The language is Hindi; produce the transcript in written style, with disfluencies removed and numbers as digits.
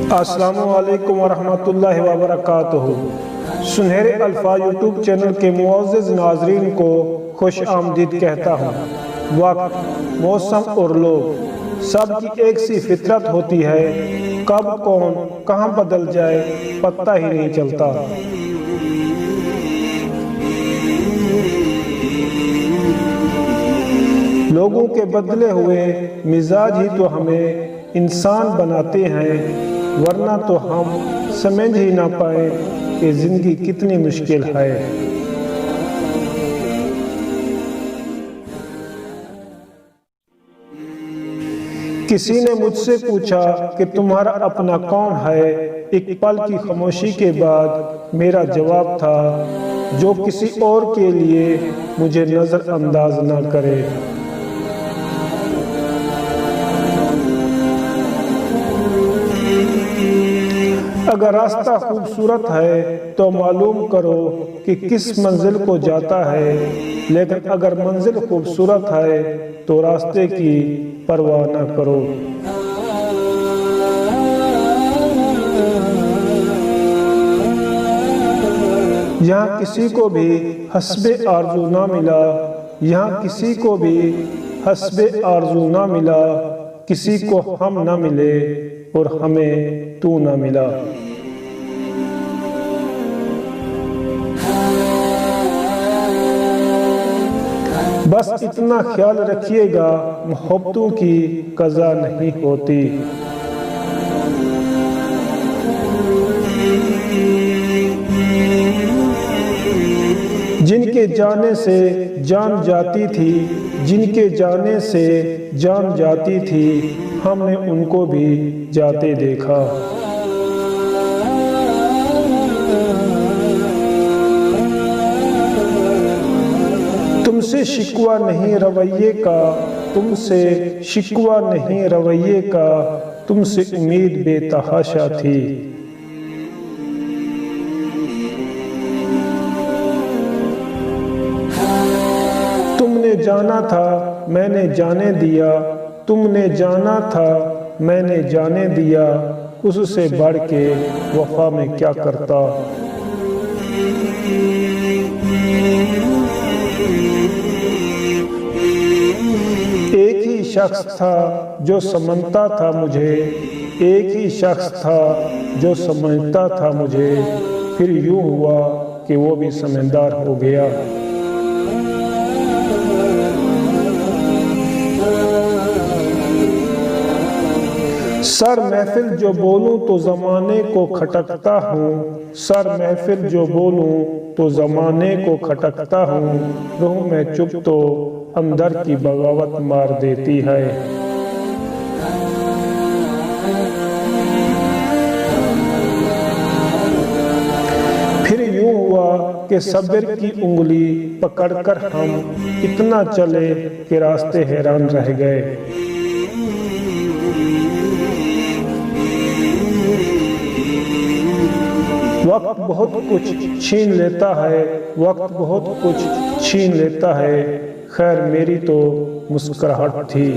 अस्सलामुअलैकुम वरहमतुल्लाहि वबरकातुहू। सुनहरे अल्फाज यूट्यूब चैनल के मुअज़्ज़िज़ नाज़रीन को खुश आमदीद कहता हूँ। वक्त, मौसम और लोग सब की एक सी फितरत होती है। कब कौन कहाँ बदल जाए पता ही नहीं चलता। लोगों के बदले हुए मिजाज ही तो हमें इंसान बनाते हैं, वरना तो हम समझ ही ना पाए कि जिंदगी कितनी मुश्किल है। किसी ने मुझसे पूछा कि तुम्हारा अपना कौन है। एक पल की खामोशी के बाद मेरा जवाब था, जो किसी और के लिए मुझे नजरअंदाज ना करे। अगर रास्ता खूबसूरत है तो मालूम करो कि किस मंजिल को जाता है, लेकिन अगर मंजिल खूबसूरत है तो रास्ते की परवाह न करो। यहाँ किसी को भी हस्बे आरज़ू ना मिला, यहाँ किसी को भी हस्बे आरज़ू ना मिला, किसी को हम ना मिले और हमें तू ना मिला। बस इतना ख्याल रखिएगा, मोहब्बतों की कज़ा नहीं होती। जिनके जाने से जान जाती थी, जिनके जाने से जान जाती थी, हमने उनको भी जाते देखा। तुमसे शिकवा नहीं रवैये का, तुमसे शिकवा नहीं रवैये का, तुमसे उम्मीद बेतहाशा थी। तुमने जाना था मैंने जाने दिया, तुमने जाना था मैंने जाने दिया, उससे बढ़ के वफा में क्या करता। एक ही शख्स था जो समझता था मुझे, एक ही शख्स था जो समझता था मुझे, फिर यूं हुआ कि वो भी समझदार हो गया। सर महफिल जो बोलूं तो ज़माने को खटकता हूँ, सर महफिल जो बोलूं तो ज़माने को खटकता हूँ, रूह में चुप तो अंदर की बगावत मार देती है। फिर यूं हुआ कि सब्र की उंगली पकड़कर हम इतना चले कि रास्ते हैरान रह गए। वक्त बहुत कुछ छीन लेता है, वक्त बहुत कुछ छीन लेता है, खैर मेरी तो मुस्कुराहट थी।